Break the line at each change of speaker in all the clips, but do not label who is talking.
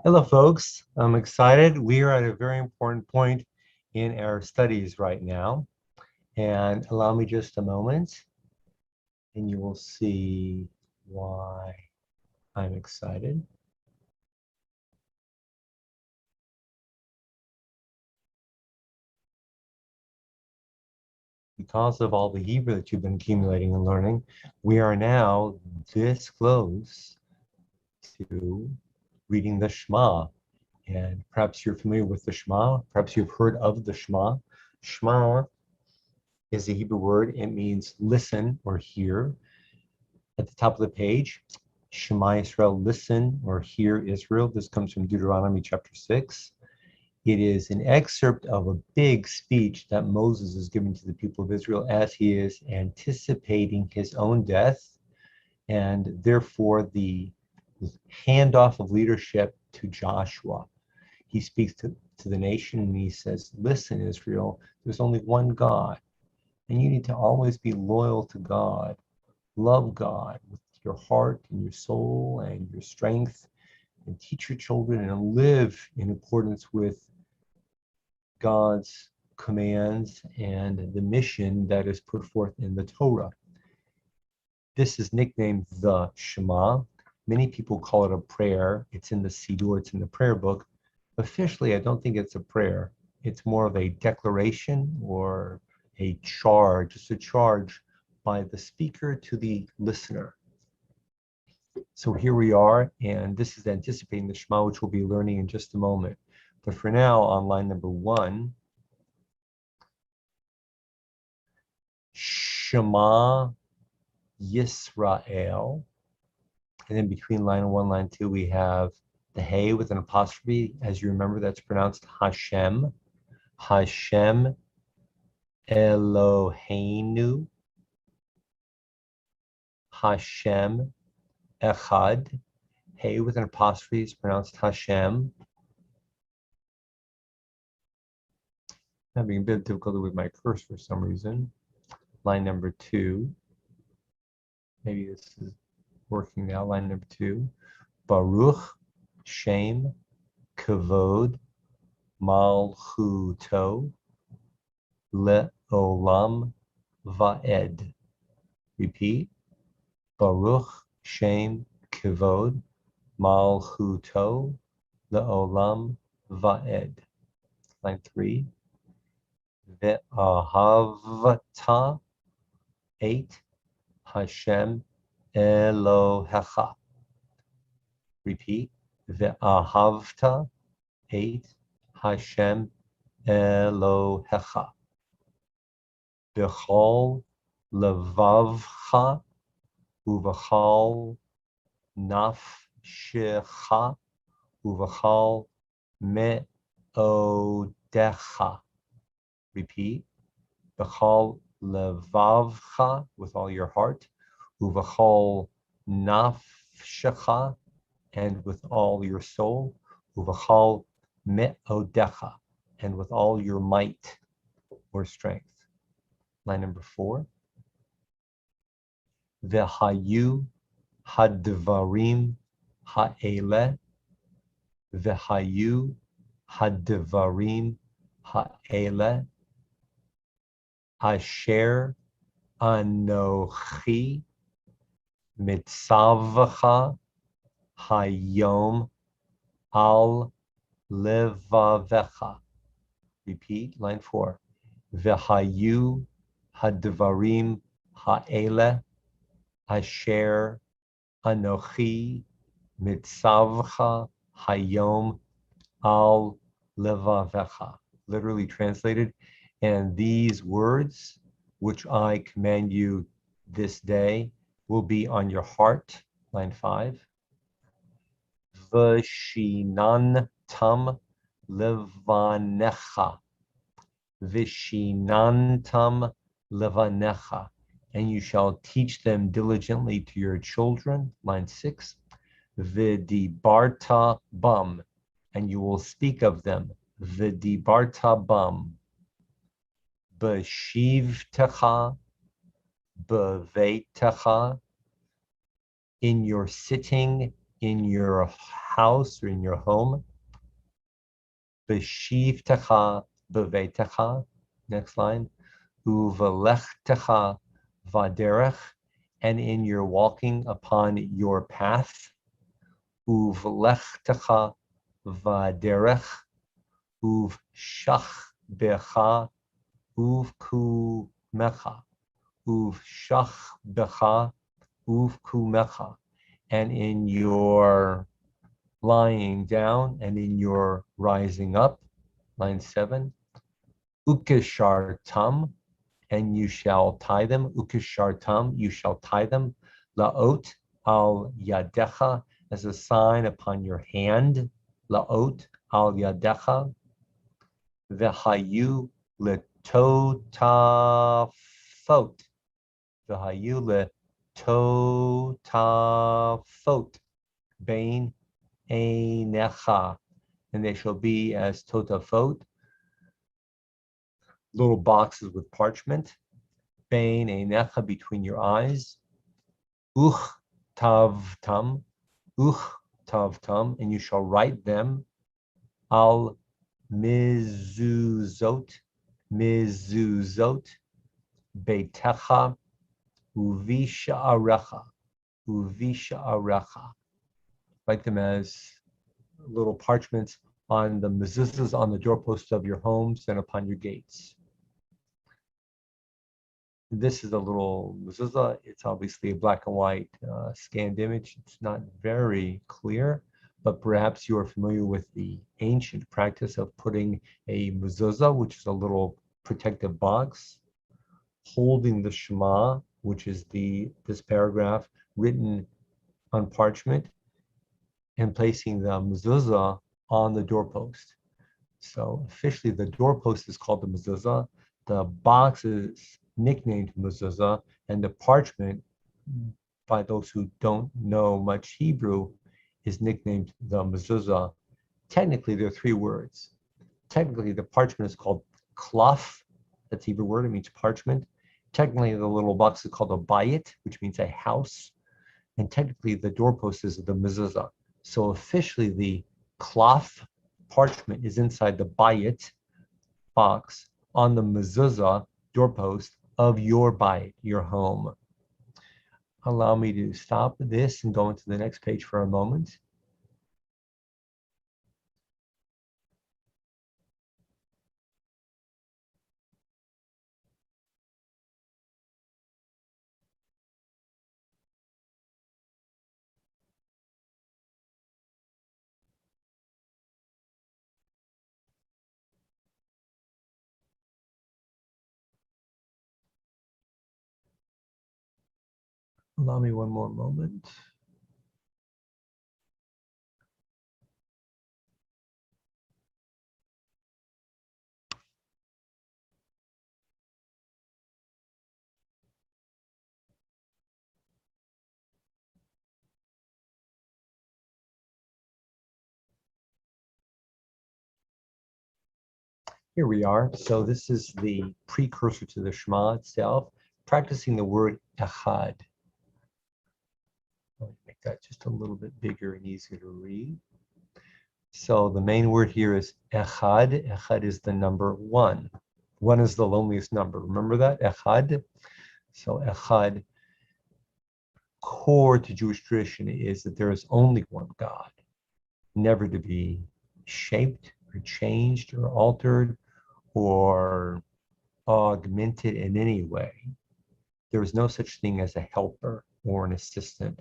Hello, folks. I'm excited. We are at a very important point in our studies right now. And allow me just a moment, and you will see why I'm excited. Because of all the Hebrew that you've been accumulating and learning, we are now this close to reading the Shema. And perhaps you're familiar with the Shema. Perhaps you've heard of the Shema. Shema is a Hebrew word. It means listen or hear. At the top of the page, Shema Israel, listen or hear Israel. This comes from Deuteronomy chapter 6. It is an excerpt of a big speech that Moses is giving to the people of Israel as he is anticipating his own death and therefore the handoff of leadership to Joshua. He speaks to the nation and he says, listen, Israel, there's only one God, and you need to always be loyal to God. Love God with your heart and your soul and your strength, and teach your children and live in accordance with God's commands and the mission that is put forth in the Torah. This is nicknamed the Shema. Many people call it a prayer. It's in the Siddur, it's in the prayer book. Officially, I don't think it's a prayer. It's more of a declaration or a charge. It's a charge by the speaker to the listener. So here we are, and this is anticipating the Shema, which we'll be learning in just a moment. But for now, on line number 1, Shema Yisrael. And then between line 1 and line 2, we have the Hey with an apostrophe. As you remember, that's pronounced Hashem. Hashem Eloheinu. Hashem Echad. Hey with an apostrophe is pronounced Hashem. Having a bit of difficulty with my cursor for some reason. Line number 2. Maybe this is working now. Line number 2. Baruch Shem Kavod Malchuto Le'olam Va'ed. Repeat. Baruch Shem Kavod Malchuto Le'olam Va'ed. Line 3. Ve'ahavta 8. Hashem Elohecha. Repeat. Ve'ahavta 8. Hashem Elohecha. B'chol levavcha uv'chol nafshecha uv'chol me'odecha. Repeat. B'chol levavcha, with all your heart, uv'chol nafshecha, and with all your soul, uv'chol me'odecha, and with all your might or strength. Line number 4. V'hayu hadvarim ha'ele. V'hayu hadvarim ha'ele. Asher anochi mitzavcha hayom al levavecha. Repeat, line 4. V'hayu hadvarim ha'ele asher anochi mitzavcha hayom al levavecha. Literally translated, and these words which I command you this day will be on your heart. Line 5. V'shinantam levanecha. Vishinantam levanecha. And you shall teach them diligently to your children. Line 6. Vidibarta bum. And you will speak of them. Vidibarta bum. B'shivtecha, b'veitecha, in your sitting in your house or in your home. B'shivtecha b'veitecha. Next line. Uvelechtecha vaderech, and in your walking upon your path. Uvelechtecha vaderech, uvshach becha, uvkumecha, uvshach becha, uvkumecha, and in your lying down and in your rising up. Line 7. Ukeshartam, and you shall tie them. Ukeshartam, you shall tie them. Laot al yadecha, as a sign upon your hand. Laot al yadecha. V'hayu letotafot. V'hayu letotafot. Bain einecha, and they shall be as totafot, little boxes with parchment. Bain einecha, between your eyes. Uch tavtam, and you shall write them. Al mizuzot, beitecha, uvisha'arecha. Write them as little parchments on the mezuzahs on the doorposts of your homes and upon your gates. This is a little mezuzah. It's obviously a black and white scanned image. It's not very clear, but perhaps you are familiar with the ancient practice of putting a mezuzah, which is a little protective box, holding the Shema, which is this paragraph written on parchment, and placing the mezuzah on the doorpost. So officially the doorpost is called the mezuzah. The box is nicknamed mezuzah, and the parchment, by those who don't know much Hebrew, is nicknamed the mezuzah. Technically, there are 3 words. Technically, the parchment is called klaf. That's Hebrew word. It means parchment. Technically, the little box is called a bayit, which means a house. And technically, the doorpost is the mezuzah. So officially, the klaf, parchment, is inside the bayit box on the mezuzah doorpost of your bayit, your home. Allow me to stop this and go into the next page for a moment. Allow me one more moment. Here we are. So this is the precursor to the Shema itself, practicing the word echad. Let me make that just a little bit bigger and easier to read. So the main word here is echad. Echad is the number 1. 1 is the loneliest number. Remember that? Echad. So echad, core to Jewish tradition, is that there is only one God, never to be shaped or changed or altered or augmented in any way. There is no such thing as a helper or an assistant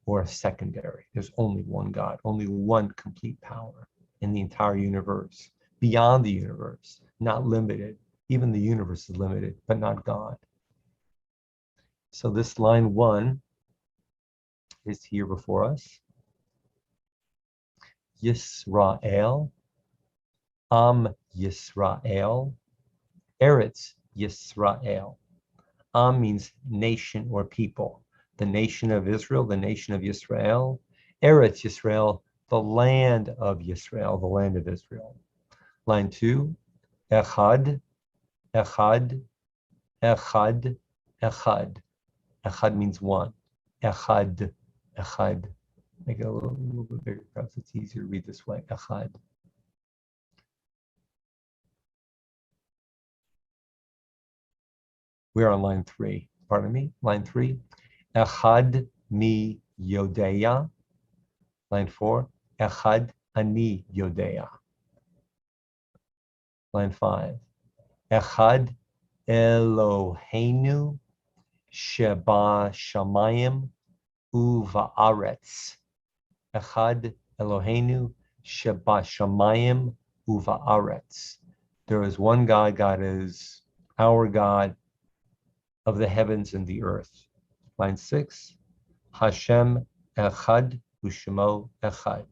or a secondary. There's only one God, only one complete power in the entire universe, beyond the universe, not limited. Even the universe is limited, but not God. So this line 1 is here before us. Yisrael, Am Yisrael, Eretz Yisrael. Am means nation or people. The nation of Israel, the nation of Yisrael. Eretz Yisrael, the land of Yisrael, the land of Israel. Line 2, Echad, Echad, Echad, Echad. Echad means one. Echad, Echad, Make it a little bit bigger. Perhaps it's easier to read this way. Echad. We're on line 3. Pardon me. Line 3. Echad mi yodeya. Line 4. Echad ani yodeya. Line 5. Echad Eloheinu sheba shamayim uva'aretz. Echad Eloheinu sheba shamayim uva'aretz. There is one God. God is our God of the heavens and the earth. Line 6. Hashem echad u'shemo echad.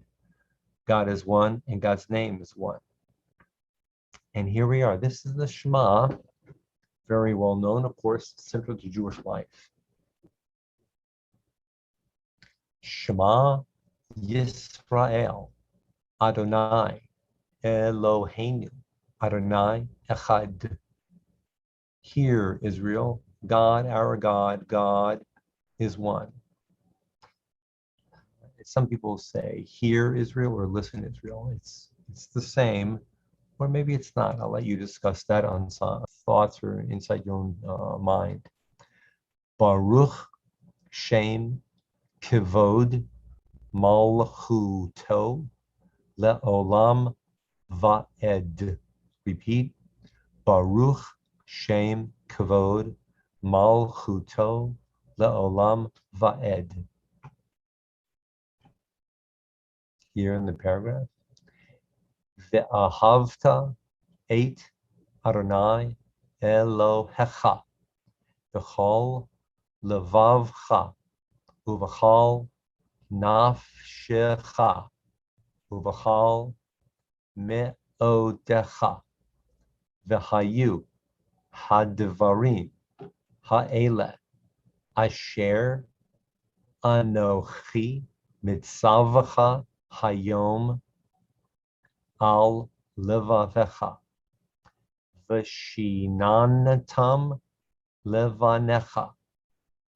God is one and God's name is one. And here we are. This is the Shema, very well known, of course, central to Jewish life. Shema Yisrael, Adonai Eloheinu, Adonai Echad. Hear, Israel, God, our God, God is one. Some people say, hear, Israel, or listen, Israel. It's the same, or maybe it's not. I'll let you discuss that on some thoughts or inside your own mind. Baruch Shem Kivod Malchuto Le'olam Va'ed. Repeat. Baruch Shem Kavod Malchuto Le'olam Va'ed. Here in the paragraph. Ve'ahavta 8 Adonai Elohecha V'chol Levavcha Uv'chol Nafshecha Uv'chol Me'odecha V'hayu Hadvarim Ha'ele Asher Anochi Mitzavacha Hayom Al Levavecha V'shinanatam Levanecha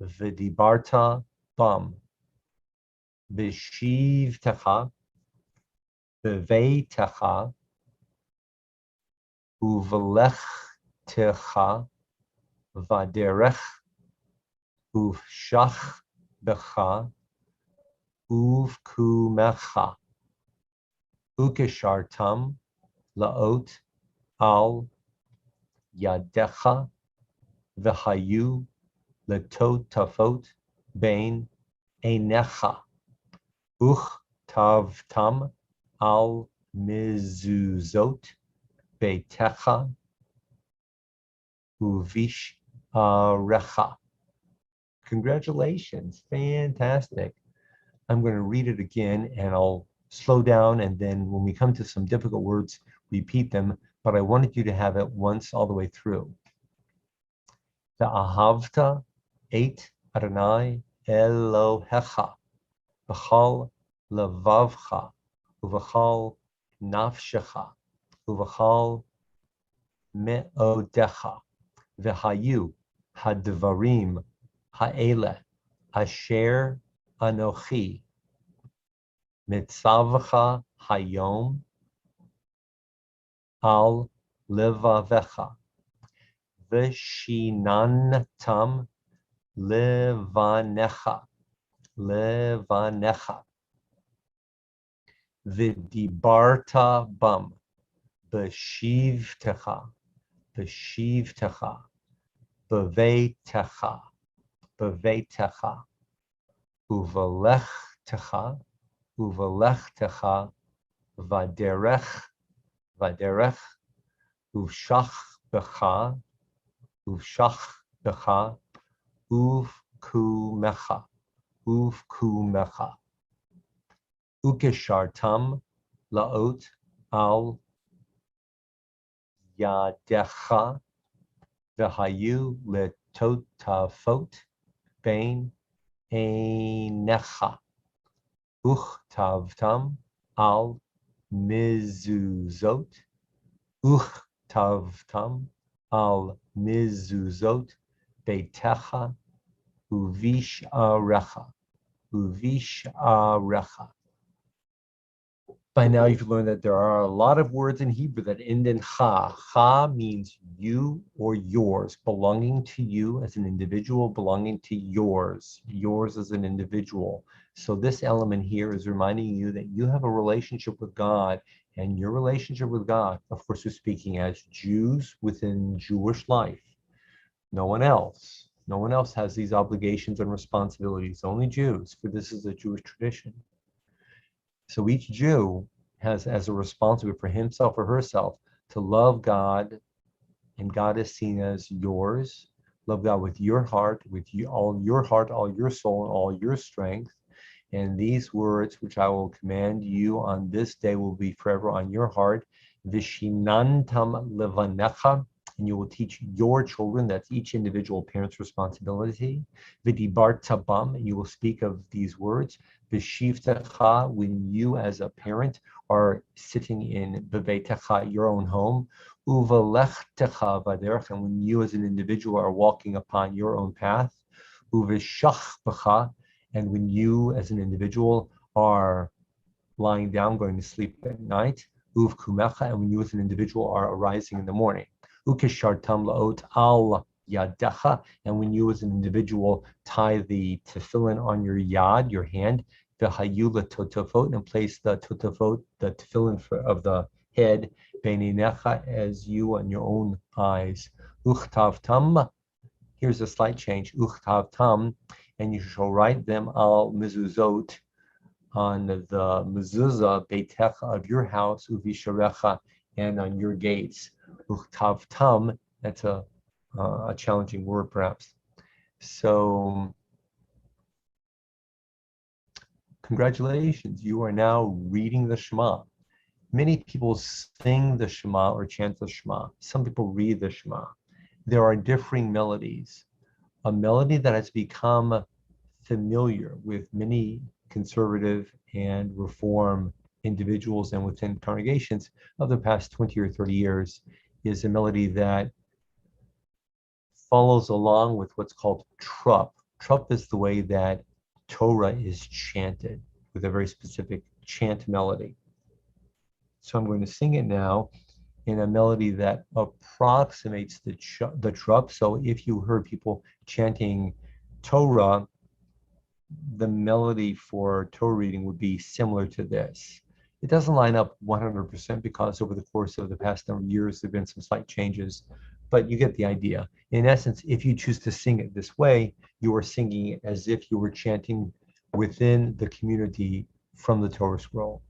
V'dibarta Bam B'shivtecha B'veitecha Uv'lechtecha V'derech Uv'shach Becha Uv'kumecha Ukeshartam Laot Al Yadecha V'hayu Letotafot Bein Einecha Tavtam Al Mizuzot Beitecha Uvish Arecha. Congratulations, fantastic. I'm going to read it again and I'll slow down, and then when we come to some difficult words, repeat them, but I wanted you to have it once all the way through. The Ahavta 8 Adonai Elohecha V'chol Levavcha Uv'chol Nafshecha Uv'chol Me'odecha V'hayu Hadvarim Ha'ele Asher Anochi Mitzavacha Hayom Al Levavecha V'shinantam Levanecha V'dibarta Bam B'shivtecha B'veitecha Uv'lechtecha V'derech Uv'shach Becha Uv'kumecha Ukeshartam Laot Al Yadecha V'hayu Letotafot Bein Einecha Tavtam Al Mizuzot Tavtam Al Mizuzot Beitecha Uvish Arecha. uvisharecha. By now, you've learned that there are a lot of words in Hebrew that end in cha. Cha means you or yours, belonging to you as an individual, belonging to yours as an individual. So this element here is reminding you that you have a relationship with God, and your relationship with God, of course, we're speaking as Jews within Jewish life. No one else. No one else has these obligations and responsibilities, only Jews, for this is a Jewish tradition. So each Jew has as a responsibility for himself or herself to love God, and God is seen as yours. Love God with your heart, all your heart, all your soul, and all your strength. And these words which I will command you on this day will be forever on your heart. Vishinantam levanecha, and you will teach your children, that's each individual parent's responsibility. Vidibar tabam, and you will speak of these words. Vishivtecha, when you as a parent are sitting in beveitecha, your own home. Uvalechtecha vaderech, and when you as an individual are walking upon your own path. Uvishachbecha, and when you as an individual are lying down, going to sleep at night. Uvkumecha, and when you as an individual are arising in the morning. Ukishartam laot al yadecha, and when you as an individual tie the tefillin on your yad, your hand, the hayula totafot, and place the totafot, the tefillin of the head, beinecha, as you on your own eyes. Uchtavtam, here's a slight change. Uchtavtam, and you shall write them al mezuzot, on the mezuzah beitecha of your house, uvisharecha, and on your gates. Uchtavtam, that's a challenging word perhaps. So congratulations, you are now reading the Shema. Many people sing the Shema or chant the Shema. Some people read the Shema. There are differing melodies. A melody that has become familiar with many conservative and reform individuals and within congregations of the past 20 or 30 years is a melody that follows along with what's called trup. Trup is the way that Torah is chanted with a very specific chant melody. So I'm going to sing it now in a melody that approximates the trup. So if you heard people chanting Torah, the melody for Torah reading would be similar to this. It doesn't line up 100% because over the course of the past number of years, there have been some slight changes, but you get the idea. In essence, if you choose to sing it this way, you are singing it as if you were chanting within the community from the Torah scroll.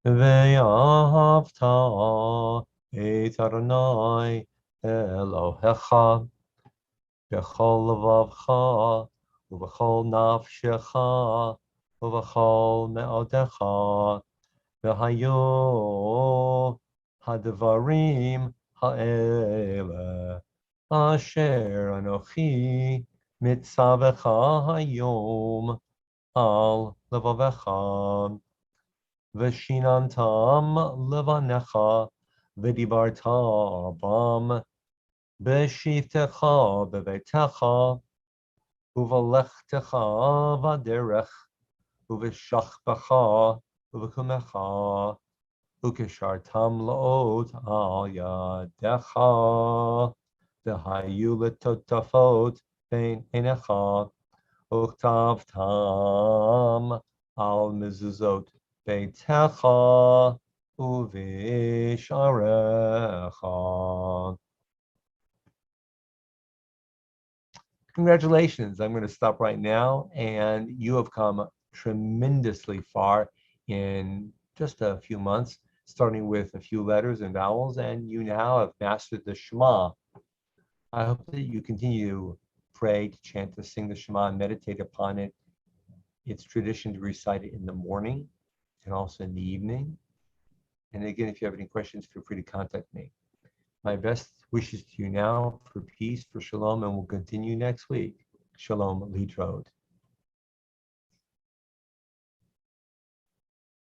Ve'ahavta et Adonai Elohecha b'chol levavcha u'b'chol nafshecha u'b'chol me'odecha v'hayu hadvarim ha'ele asher anochi mitzavecha hayom al levavecha Veshinantam levanecha v'dibarta bam b'shivtecha b'veitecha uvalechtecha v'derech uv'shachbecha uv'kumecha ukeshartam laot al yadecha v'hayu letotafot bein enecha uchtavtam al mezuzot Beitecha uvisharecha. Congratulations. I'm going to stop right now, and you have come tremendously far in just a few months, starting with a few letters and vowels, and you now have mastered the Shema. I hope that you continue to pray, to chant, to sing the Shema, and meditate upon it. It's tradition to recite it in the morning and also in the evening. And again, if you have any questions, feel free to contact me. My best wishes to you now for peace, for shalom, and we'll continue next week. Shalom, Litrod.